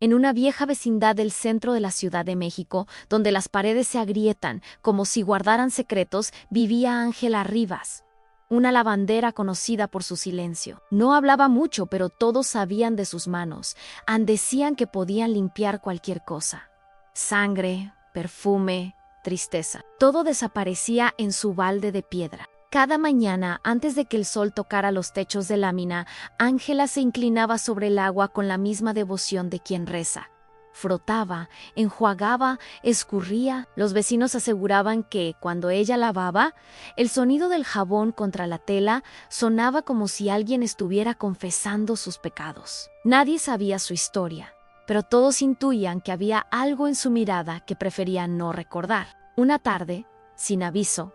En una vieja vecindad del centro de la Ciudad de México, donde las paredes se agrietan como si guardaran secretos, vivía Ángela Rivas, una lavandera conocida por su silencio. No hablaba mucho, pero todos sabían de sus manos. Decían que podían limpiar cualquier cosa. Sangre, perfume, tristeza. Todo desaparecía en su balde de piedra. Cada mañana, antes de que el sol tocara los techos de lámina, Ángela se inclinaba sobre el agua con la misma devoción de quien reza. Frotaba, enjuagaba, escurría. Los vecinos aseguraban que, cuando ella lavaba, el sonido del jabón contra la tela sonaba como si alguien estuviera confesando sus pecados. Nadie sabía su historia, pero todos intuían que había algo en su mirada que preferían no recordar. Una tarde, sin aviso,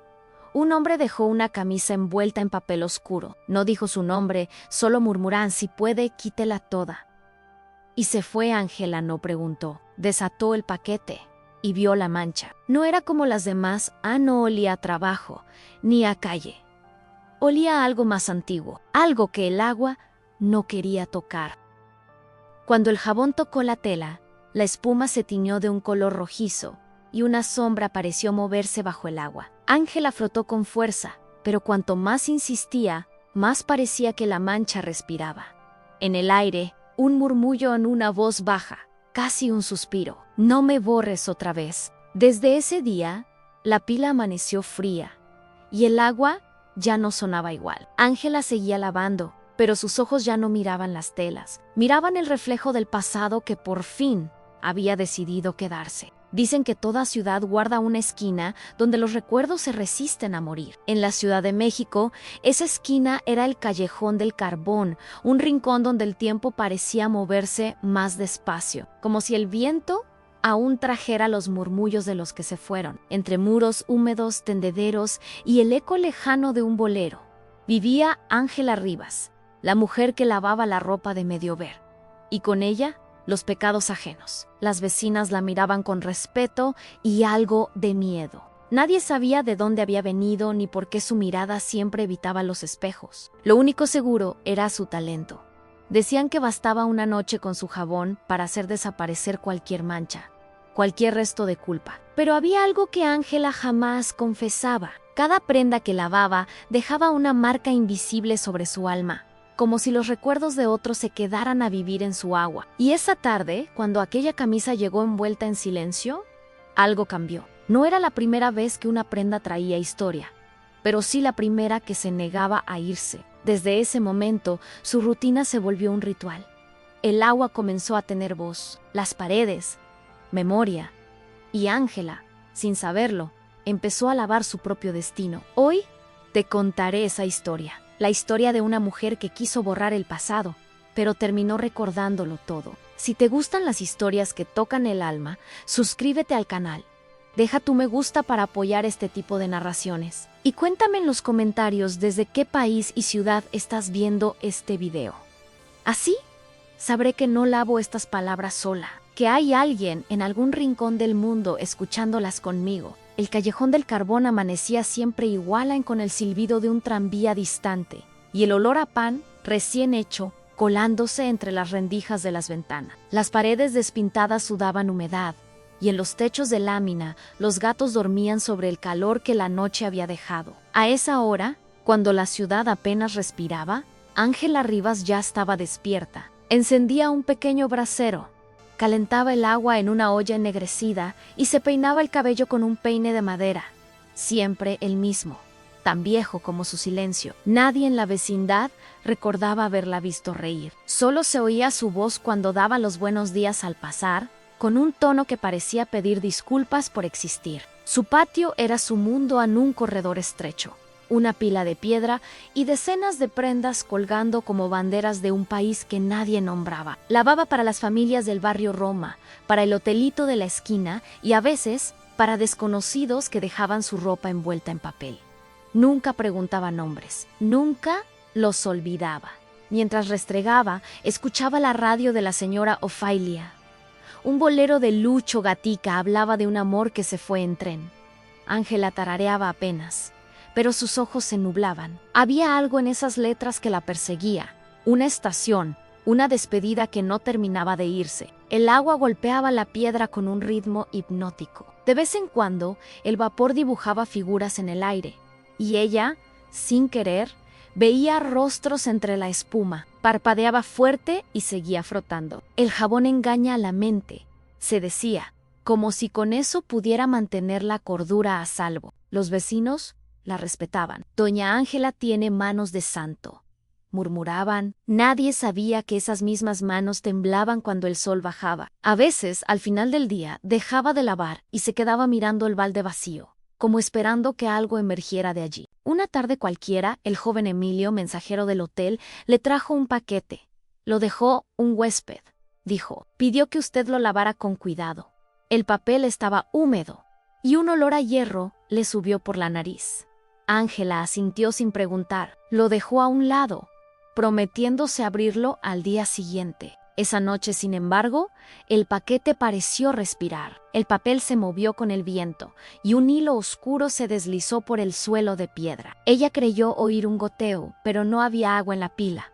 un hombre dejó una camisa envuelta en papel oscuro. No dijo su nombre, solo murmuraban: si puede, quítela toda. Y se fue. Ángela no preguntó. Desató el paquete y vio la mancha. No era como las demás. No olía a trabajo, ni a calle. Olía a algo más antiguo, algo que el agua no quería tocar. Cuando el jabón tocó la tela, la espuma se tiñó de un color rojizo y una sombra pareció moverse bajo el agua. Ángela frotó con fuerza, pero cuanto más insistía, más parecía que la mancha respiraba. En el aire, un murmullo en una voz baja, casi un suspiro: no me borres otra vez. Desde ese día, la pila amaneció fría, y el agua ya no sonaba igual. Ángela seguía lavando, pero sus ojos ya no miraban las telas, miraban el reflejo del pasado que por fin había decidido quedarse. Dicen que toda ciudad guarda una esquina donde los recuerdos se resisten a morir. En la Ciudad de México, esa esquina era el Callejón del Carbón, un rincón donde el tiempo parecía moverse más despacio, como si el viento aún trajera los murmullos de los que se fueron, entre muros húmedos, tendederos y el eco lejano de un bolero. Vivía Ángela Rivas, la mujer que lavaba la ropa de medio ver, y con ella los pecados ajenos. Las vecinas la miraban con respeto y algo de miedo. Nadie sabía de dónde había venido ni por qué su mirada siempre evitaba los espejos. Lo único seguro era su talento. Decían que bastaba una noche con su jabón para hacer desaparecer cualquier mancha, cualquier resto de culpa. Pero había algo que Ángela jamás confesaba. Cada prenda que lavaba dejaba una marca invisible sobre su alma, como si los recuerdos de otros se quedaran a vivir en su agua. Y esa tarde, cuando aquella camisa llegó envuelta en silencio, algo cambió. No era la primera vez que una prenda traía historia, pero sí la primera que se negaba a irse. Desde ese momento, su rutina se volvió un ritual. El agua comenzó a tener voz, las paredes, memoria, y Ángela, sin saberlo, empezó a lavar su propio destino. Hoy te contaré esa historia. La historia de una mujer que quiso borrar el pasado, pero terminó recordándolo todo. Si te gustan las historias que tocan el alma, suscríbete al canal. Deja tu me gusta para apoyar este tipo de narraciones. Y cuéntame en los comentarios desde qué país y ciudad estás viendo este video. Así, sabré que no lavo estas palabras sola, que hay alguien en algún rincón del mundo escuchándolas conmigo. El Callejón del Carbón amanecía siempre igual con el silbido de un tranvía distante y el olor a pan recién hecho colándose entre las rendijas de las ventanas. Las paredes despintadas sudaban humedad y en los techos de lámina los gatos dormían sobre el calor que la noche había dejado. A esa hora, cuando la ciudad apenas respiraba, Ángela Rivas ya estaba despierta. Encendía un pequeño brasero, calentaba el agua en una olla ennegrecida y se peinaba el cabello con un peine de madera, siempre el mismo, tan viejo como su silencio. Nadie en la vecindad recordaba haberla visto reír. Solo se oía su voz cuando daba los buenos días al pasar, con un tono que parecía pedir disculpas por existir. Su patio era su mundo en un corredor estrecho, una pila de piedra y decenas de prendas colgando como banderas de un país que nadie nombraba. Lavaba para las familias del barrio Roma, para el hotelito de la esquina y a veces para desconocidos que dejaban su ropa envuelta en papel. Nunca preguntaba nombres, nunca los olvidaba. Mientras restregaba, escuchaba la radio de la señora Ofelia. Un bolero de Lucho Gatica hablaba de un amor que se fue en tren. Ángela tarareaba apenas, pero sus ojos se nublaban. Había algo en esas letras que la perseguía, una estación, una despedida que no terminaba de irse. El agua golpeaba la piedra con un ritmo hipnótico. De vez en cuando, el vapor dibujaba figuras en el aire, y ella, sin querer, veía rostros entre la espuma, parpadeaba fuerte y seguía frotando. El jabón engaña a la mente, se decía, como si con eso pudiera mantener la cordura a salvo. Los vecinos la respetaban. Doña Ángela tiene manos de santo, murmuraban. Nadie sabía que esas mismas manos temblaban cuando el sol bajaba. A veces, al final del día, dejaba de lavar y se quedaba mirando el balde vacío, como esperando que algo emergiera de allí. Una tarde cualquiera, el joven Emilio, mensajero del hotel, le trajo un paquete. Lo dejó un huésped, dijo. Pidió que usted lo lavara con cuidado. El papel estaba húmedo, y un olor a hierro le subió por la nariz. Ángela asintió sin preguntar. Lo dejó a un lado, prometiéndose abrirlo al día siguiente. Esa noche, sin embargo, el paquete pareció respirar. El papel se movió con el viento y un hilo oscuro se deslizó por el suelo de piedra. Ella creyó oír un goteo, pero no había agua en la pila.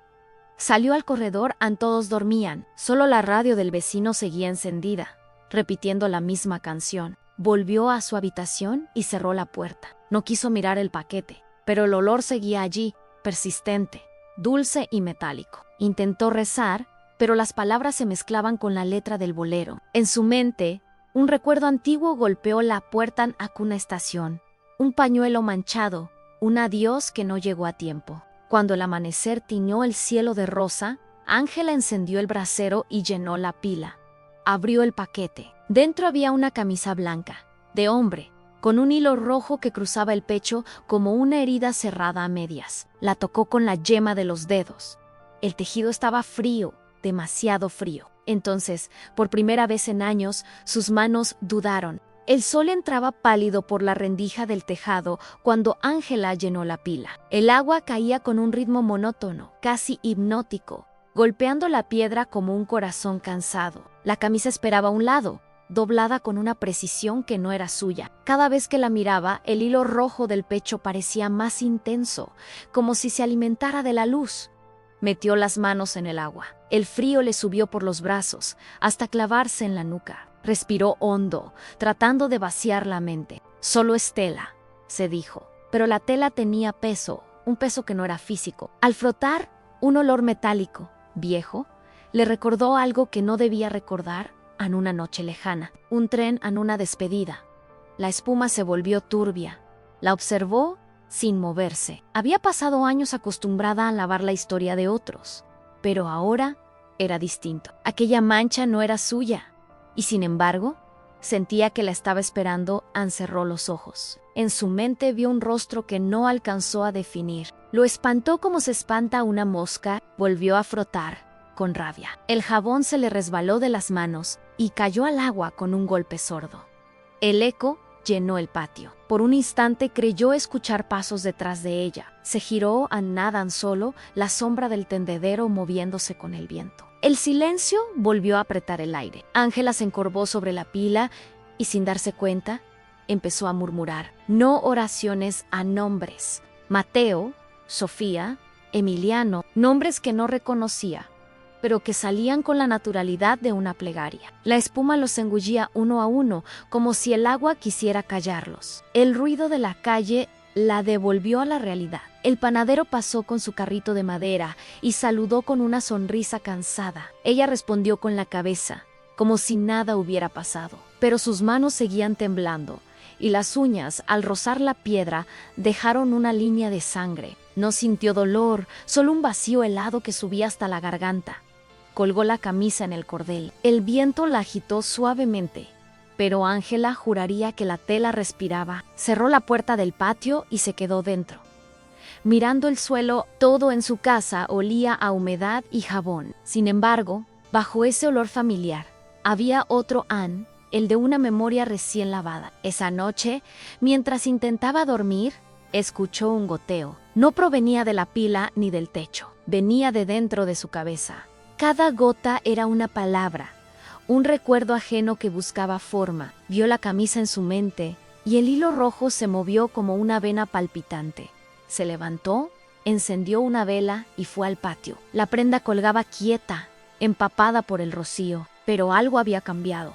Salió al corredor, todos dormían. Solo la radio del vecino seguía encendida, repitiendo la misma canción. Volvió a su habitación y cerró la puerta. No quiso mirar el paquete, pero el olor seguía allí, persistente, dulce y metálico. Intentó rezar, pero las palabras se mezclaban con la letra del bolero. En su mente, un recuerdo antiguo golpeó la puerta a una estación. Un pañuelo manchado, un adiós que no llegó a tiempo. Cuando el amanecer tiñó el cielo de rosa, Ángela encendió el brasero y llenó la pila. Abrió el paquete. Dentro había una camisa blanca, de hombre, con un hilo rojo que cruzaba el pecho como una herida cerrada a medias. La tocó con la yema de los dedos. El tejido estaba frío, demasiado frío. Entonces, por primera vez en años, sus manos dudaron. El sol entraba pálido por la rendija del tejado cuando Ángela llenó la pila. El agua caía con un ritmo monótono, casi hipnótico, golpeando la piedra como un corazón cansado. La camisa esperaba a un lado, doblada con una precisión que no era suya. Cada vez que la miraba, el hilo rojo del pecho parecía más intenso, como si se alimentara de la luz. Metió las manos en el agua. El frío le subió por los brazos, hasta clavarse en la nuca. Respiró hondo, tratando de vaciar la mente. Solo es tela, se dijo. Pero la tela tenía peso, un peso que no era físico. Al frotar, un olor metálico, viejo, le recordó algo que no debía recordar en una noche lejana. Un tren en una despedida. La espuma se volvió turbia. La observó sin moverse. Había pasado años acostumbrada a lavar la historia de otros, pero ahora era distinto. Aquella mancha no era suya, y sin embargo, sentía que la estaba esperando. Cerró los ojos. En su mente vio un rostro que no alcanzó a definir. Lo espantó como se espanta a una mosca. Volvió a frotar, con rabia. El jabón se le resbaló de las manos y cayó al agua con un golpe sordo. El eco llenó el patio. Por un instante creyó escuchar pasos detrás de ella. Se giró a nada solo la sombra del tendedero moviéndose con el viento. El silencio volvió a apretar el aire. Ángela se encorvó sobre la pila y, sin darse cuenta, empezó a murmurar. No oraciones a nombres. Mateo, Sofía, Emiliano, nombres que no reconocía, pero que salían con la naturalidad de una plegaria. La espuma los engullía uno a uno, como si el agua quisiera callarlos. El ruido de la calle la devolvió a la realidad. El panadero pasó con su carrito de madera y saludó con una sonrisa cansada. Ella respondió con la cabeza, como si nada hubiera pasado. Pero sus manos seguían temblando, y las uñas, al rozar la piedra, dejaron una línea de sangre. No sintió dolor, solo un vacío helado que subía hasta la garganta. Colgó la camisa en el cordel. El viento la agitó suavemente, pero Ángela juraría que la tela respiraba. Cerró la puerta del patio y se quedó dentro. Mirando el suelo, todo en su casa olía a humedad y jabón. Sin embargo, bajo ese olor familiar, había otro Ann, el de una memoria recién lavada. Esa noche, mientras intentaba dormir, escuchó un goteo. No provenía de la pila ni del techo, venía de dentro de su cabeza. Cada gota era una palabra, un recuerdo ajeno que buscaba forma. Vio la camisa en su mente y el hilo rojo se movió como una vena palpitante. Se levantó, encendió una vela y fue al patio. La prenda colgaba quieta, empapada por el rocío. Pero algo había cambiado.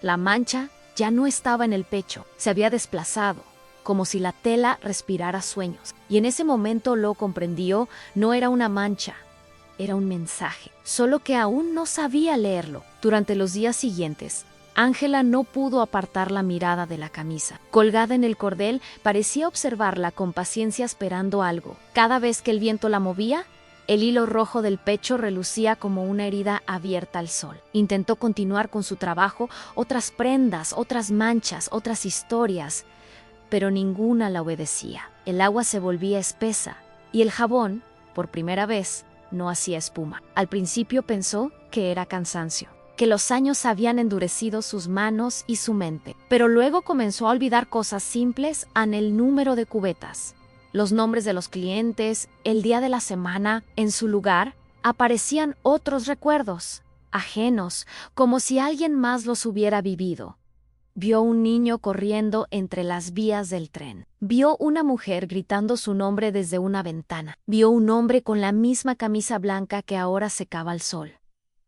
La mancha ya no estaba en el pecho, se había desplazado, como si la tela respirara sueños. Y en ese momento lo comprendió, no era una mancha, era un mensaje, solo que aún no sabía leerlo. Durante los días siguientes, Ángela no pudo apartar la mirada de la camisa. Colgada en el cordel, parecía observarla con paciencia esperando algo. Cada vez que el viento la movía, el hilo rojo del pecho relucía como una herida abierta al sol. Intentó continuar con su trabajo, otras prendas, otras manchas, otras historias, pero ninguna la obedecía. El agua se volvía espesa y el jabón, por primera vez, no hacía espuma. Al principio pensó que era cansancio, que los años habían endurecido sus manos y su mente, pero luego comenzó a olvidar cosas simples en el número de cubetas. Los nombres de los clientes, el día de la semana, en su lugar, aparecían otros recuerdos, ajenos, como si alguien más los hubiera vivido. Vio un niño corriendo entre las vías del tren. Vio una mujer gritando su nombre desde una ventana. Vio un hombre con la misma camisa blanca que ahora secaba al sol.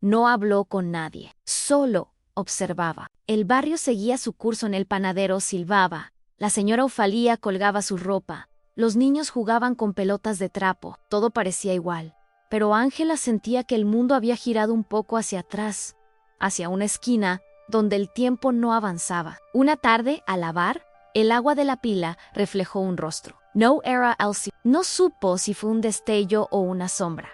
No habló con nadie, solo observaba. El barrio seguía su curso, en el panadero silbaba. La señora Ofalía colgaba su ropa. Los niños jugaban con pelotas de trapo, todo parecía igual. Pero Ángela sentía que el mundo había girado un poco hacia atrás, hacia una esquina donde el tiempo no avanzaba. Una tarde, al lavar, el agua de la pila reflejó un rostro. No era Elsie. No supo si fue un destello o una sombra,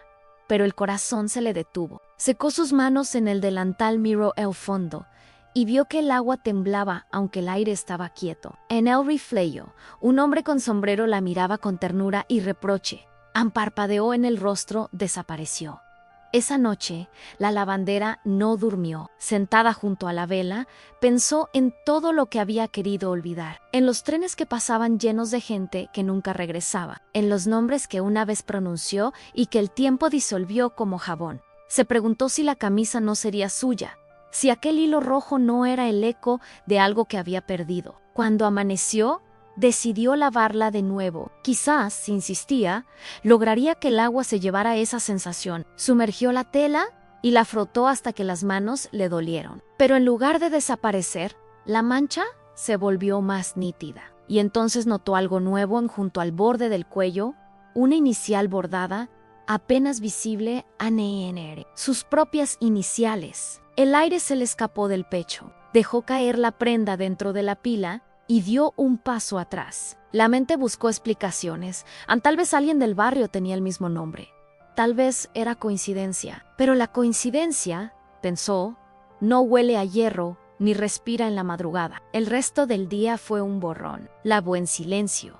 pero el corazón se le detuvo. Secó sus manos en el delantal, miró el fondo y vio que el agua temblaba aunque el aire estaba quieto. En el reflejo, un hombre con sombrero la miraba con ternura y reproche. Parpadeó en el rostro, desapareció. Esa noche, la lavandera no durmió. Sentada junto a la vela, pensó en todo lo que había querido olvidar, en los trenes que pasaban llenos de gente que nunca regresaba, en los nombres que una vez pronunció y que el tiempo disolvió como jabón. Se preguntó si la camisa no sería suya, si aquel hilo rojo no era el eco de algo que había perdido. Cuando amaneció, decidió lavarla de nuevo. Quizás, si insistía, lograría que el agua se llevara esa sensación. Sumergió la tela y la frotó hasta que las manos le dolieron. Pero en lugar de desaparecer, la mancha se volvió más nítida. Y entonces notó algo nuevo junto al borde del cuello, una inicial bordada, apenas visible, ANR. Sus propias iniciales. El aire se le escapó del pecho. Dejó caer la prenda dentro de la pila y dio un paso atrás. La mente buscó explicaciones. Tal vez alguien del barrio tenía el mismo nombre. Tal vez era coincidencia. Pero la coincidencia, pensó, no huele a hierro ni respira en la madrugada. El resto del día fue un borrón. Lavó en silencio,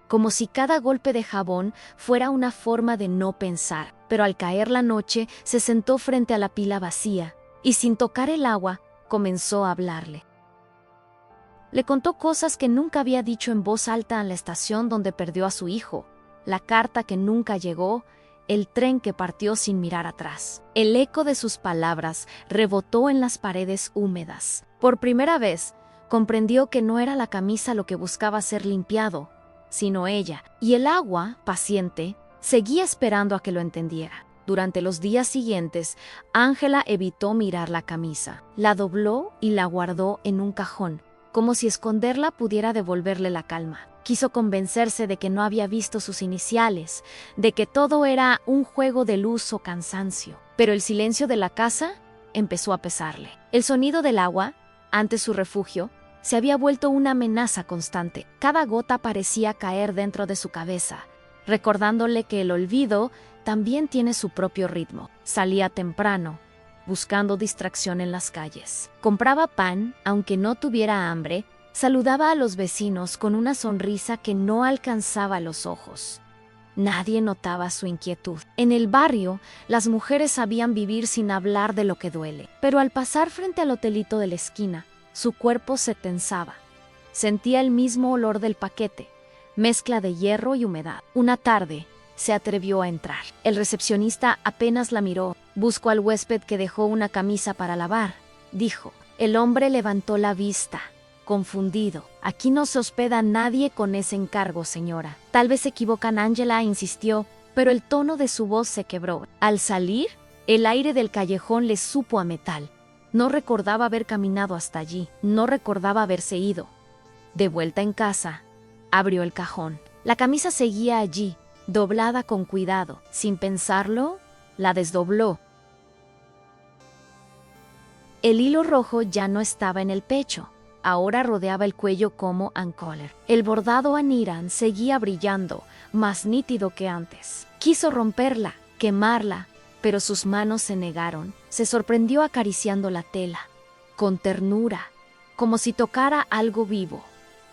como si cada golpe de jabón fuera una forma de no pensar. Pero al caer la noche, se sentó frente a la pila vacía y sin tocar el agua, comenzó a hablarle. Le contó cosas que nunca había dicho en voz alta en la estación donde perdió a su hijo, la carta que nunca llegó, el tren que partió sin mirar atrás. El eco de sus palabras rebotó en las paredes húmedas. Por primera vez, comprendió que no era la camisa lo que buscaba ser limpiado, sino ella, y el agua, paciente, seguía esperando a que lo entendiera. Durante los días siguientes, Ángela evitó mirar la camisa. La dobló y la guardó en un cajón, como si esconderla pudiera devolverle la calma. Quiso convencerse de que no había visto sus iniciales, de que todo era un juego de luz o cansancio. Pero el silencio de la casa empezó a pesarle. El sonido del agua, antes su refugio, se había vuelto una amenaza constante. Cada gota parecía caer dentro de su cabeza, recordándole que el olvido también tiene su propio ritmo. Salía temprano, buscando distracción en las calles. Compraba pan, aunque no tuviera hambre. Saludaba a los vecinos con una sonrisa que no alcanzaba los ojos. Nadie notaba su inquietud. En el barrio, las mujeres sabían vivir sin hablar de lo que duele. Pero al pasar frente al hotelito de la esquina, su cuerpo se tensaba. Sentía el mismo olor del paquete, mezcla de hierro y humedad. Una tarde, se atrevió a entrar. El recepcionista apenas la miró. Buscó al huésped que dejó una camisa para lavar, dijo. El hombre levantó la vista, confundido. Aquí no se hospeda nadie con ese encargo, señora. Tal vez se equivocan. Ángela insistió, pero el tono de su voz se quebró. Al salir, el aire del callejón le supo a metal. No recordaba haber caminado hasta allí, no recordaba haberse ido. De vuelta en casa, abrió el cajón. La camisa seguía allí, doblada con cuidado. Sin pensarlo, la desdobló. El hilo rojo ya no estaba en el pecho, ahora rodeaba el cuello como un collar. El bordado Aniran seguía brillando, más nítido que antes. Quiso romperla, quemarla, pero sus manos se negaron. Se sorprendió acariciando la tela, con ternura, como si tocara algo vivo.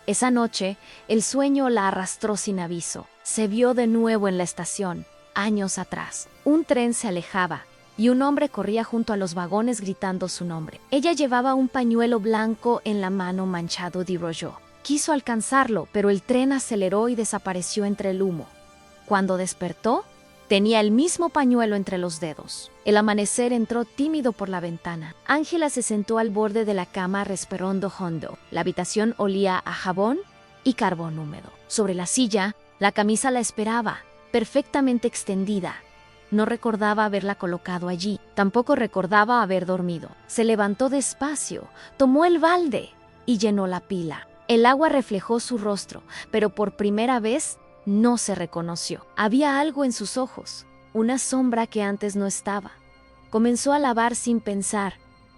Esa noche, el sueño la arrastró sin aviso. Se vio de nuevo en la estación, años atrás. Un tren se alejaba y un hombre corría junto a los vagones gritando su nombre. Ella llevaba un pañuelo blanco en la mano manchado de rollo. Quiso alcanzarlo, pero el tren aceleró y desapareció entre el humo. Cuando despertó, tenía el mismo pañuelo entre los dedos. El amanecer entró tímido por la ventana. Ángela se sentó al borde de la cama respirando hondo. La habitación olía a jabón y carbón húmedo. Sobre la silla, la camisa la esperaba, perfectamente extendida. No recordaba haberla colocado allí. Tampoco recordaba haber dormido. Se levantó despacio, tomó el balde y llenó la pila. El agua reflejó su rostro, pero por primera vez no se reconoció. Había algo en sus ojos, una sombra que antes no estaba. Comenzó a lavar sin pensar,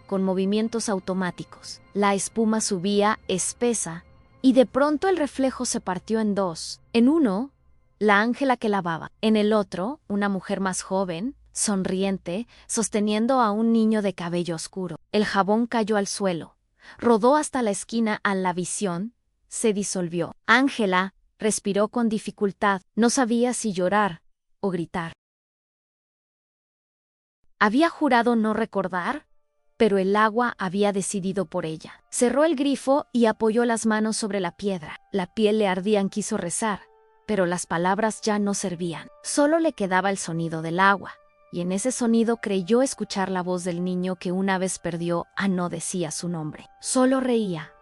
con movimientos automáticos. La espuma subía espesa y de pronto el reflejo se partió en dos. En uno, la Ángela que lavaba. En el otro, una mujer más joven, sonriente, sosteniendo a un niño de cabello oscuro. El jabón cayó al suelo, rodó hasta la esquina a la visión, se disolvió. Ángela respiró con dificultad, no sabía si llorar o gritar. Había jurado no recordar, pero el agua había decidido por ella. Cerró el grifo y apoyó las manos sobre la piedra. La piel le ardía, quiso rezar, pero las palabras ya no servían. Solo le quedaba el sonido del agua, y en ese sonido creyó escuchar la voz del niño que una vez perdió a no decía su nombre. Solo reía,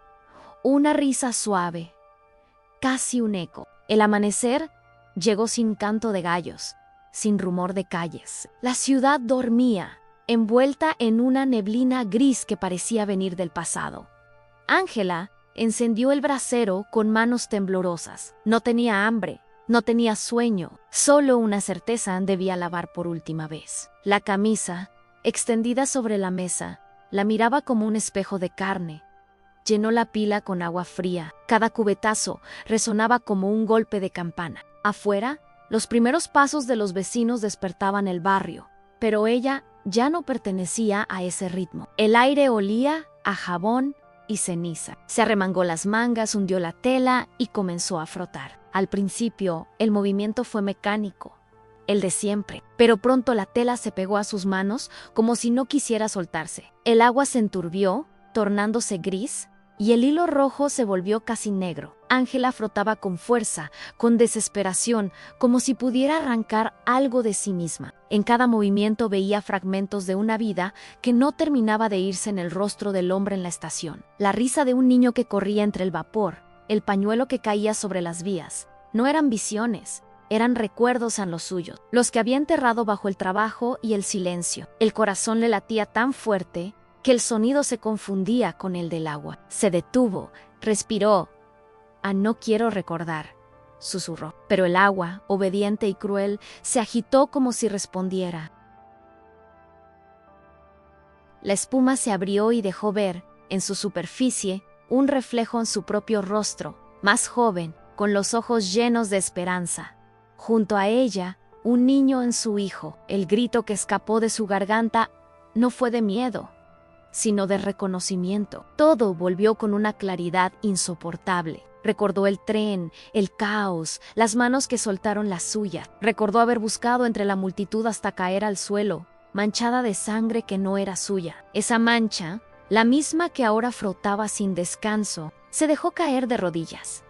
una risa suave, casi un eco. El amanecer llegó sin canto de gallos, sin rumor de calles. La ciudad dormía, envuelta en una neblina gris que parecía venir del pasado. Ángela encendió el brasero con manos temblorosas. No tenía hambre, no tenía sueño, solo una certeza: debía lavar por última vez. La camisa, extendida sobre la mesa, la miraba como un espejo de carne. Llenó la pila con agua fría. Cada cubetazo resonaba como un golpe de campana. Afuera, los primeros pasos de los vecinos despertaban el barrio, pero ella ya no pertenecía a ese ritmo. El aire olía a jabón y ceniza. Se arremangó las mangas, hundió la tela y comenzó a frotar. Al principio, el movimiento fue mecánico, el de siempre, pero pronto la tela se pegó a sus manos como si no quisiera soltarse. El agua se enturbió, tornándose gris, y el hilo rojo se volvió casi negro. Ángela frotaba con fuerza, con desesperación, como si pudiera arrancar algo de sí misma. En cada movimiento veía fragmentos de una vida que no terminaba de irse en el rostro del hombre en la estación. La risa de un niño que corría entre el vapor, el pañuelo que caía sobre las vías. No eran visiones, eran recuerdos en los suyos, los que había enterrado bajo el trabajo y el silencio. El corazón le latía tan fuerte que el sonido se confundía con el del agua. Se detuvo, respiró. No quiero recordar, susurró. Pero el agua, obediente y cruel, se agitó como si respondiera. La espuma se abrió y dejó ver, en su superficie, un reflejo en su propio rostro, más joven, con los ojos llenos de esperanza. Junto a ella, un niño en su hijo. El grito que escapó de su garganta no fue de miedo, sino de reconocimiento. Todo volvió con una claridad insoportable. Recordó el tren, el caos, las manos que soltaron las suyas. Recordó haber buscado entre la multitud hasta caer al suelo, manchada de sangre que no era suya. Esa mancha, la misma que ahora frotaba sin descanso, se dejó caer de rodillas.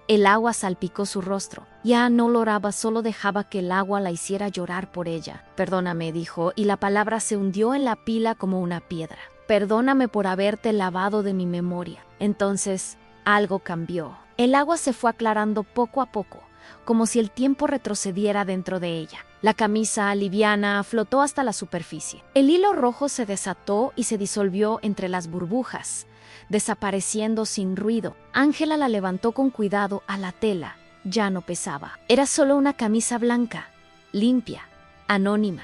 El agua salpicó su rostro. Ya no lloraba, solo dejaba que el agua la hiciera llorar por ella. Perdóname, dijo, y la palabra se hundió en la pila como una piedra. Perdóname por haberte lavado de mi memoria. Entonces, algo cambió. El agua se fue aclarando poco a poco, como si el tiempo retrocediera dentro de ella. La camisa, liviana, flotó hasta la superficie. El hilo rojo se desató y se disolvió entre las burbujas, desapareciendo sin ruido. Ángela la levantó con cuidado a la tela. Ya no pesaba. Era solo una camisa blanca, limpia, anónima.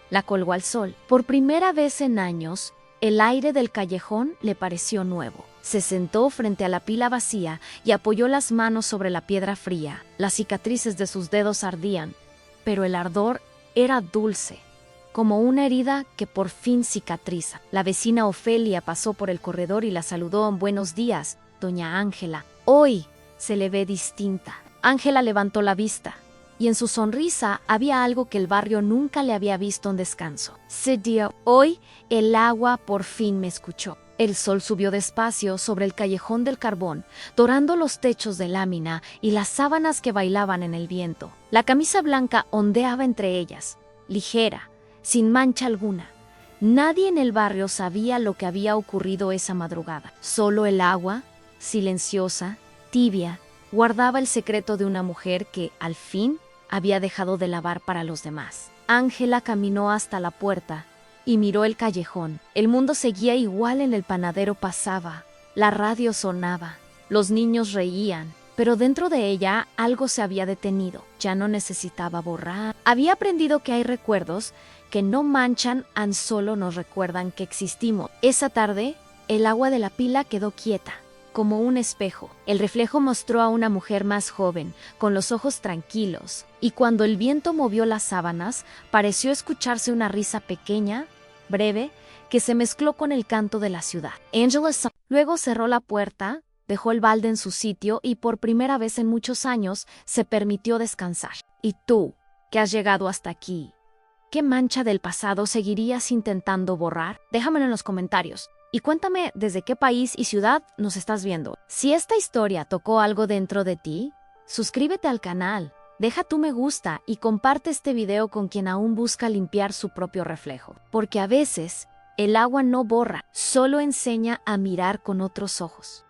La colgó al sol. Por primera vez en años, el aire del callejón le pareció nuevo. Se sentó frente a la pila vacía y apoyó las manos sobre la piedra fría. Las cicatrices de sus dedos ardían, pero el ardor era dulce, como una herida que por fin cicatriza. La vecina Ofelia pasó por el corredor y la saludó en buenos días, doña Ángela. Hoy se le ve distinta. Ángela levantó la vista, y en su sonrisa había algo que el barrio nunca le había visto en descanso. Se dio. Hoy el agua por fin me escuchó. El sol subió despacio sobre el callejón del carbón, dorando los techos de lámina y las sábanas que bailaban en el viento. La camisa blanca ondeaba entre ellas, ligera, sin mancha alguna. Nadie en el barrio sabía lo que había ocurrido esa madrugada. Solo el agua, silenciosa, tibia, guardaba el secreto de una mujer que, al fin, había dejado de lavar para los demás. Ángela caminó hasta la puerta y miró el callejón. El mundo seguía igual. En el panadero pasaba, la radio sonaba, los niños reían, pero dentro de ella algo se había detenido. Ya no necesitaba borrar. Había aprendido que hay recuerdos que no manchan, solo nos recuerdan que existimos. Esa tarde, el agua de la pila quedó quieta, como un espejo. El reflejo mostró a una mujer más joven, con los ojos tranquilos, y cuando el viento movió las sábanas, pareció escucharse una risa pequeña, breve, que se mezcló con el canto de la ciudad. Luego cerró la puerta, dejó el balde en su sitio y por primera vez en muchos años se permitió descansar. ¿Y tú, que has llegado hasta aquí? ¿Qué mancha del pasado seguirías intentando borrar? Déjamelo en los comentarios. Y cuéntame desde qué país y ciudad nos estás viendo. Si esta historia tocó algo dentro de ti, suscríbete al canal, deja tu me gusta y comparte este video con quien aún busca limpiar su propio reflejo. Porque a veces, el agua no borra, solo enseña a mirar con otros ojos.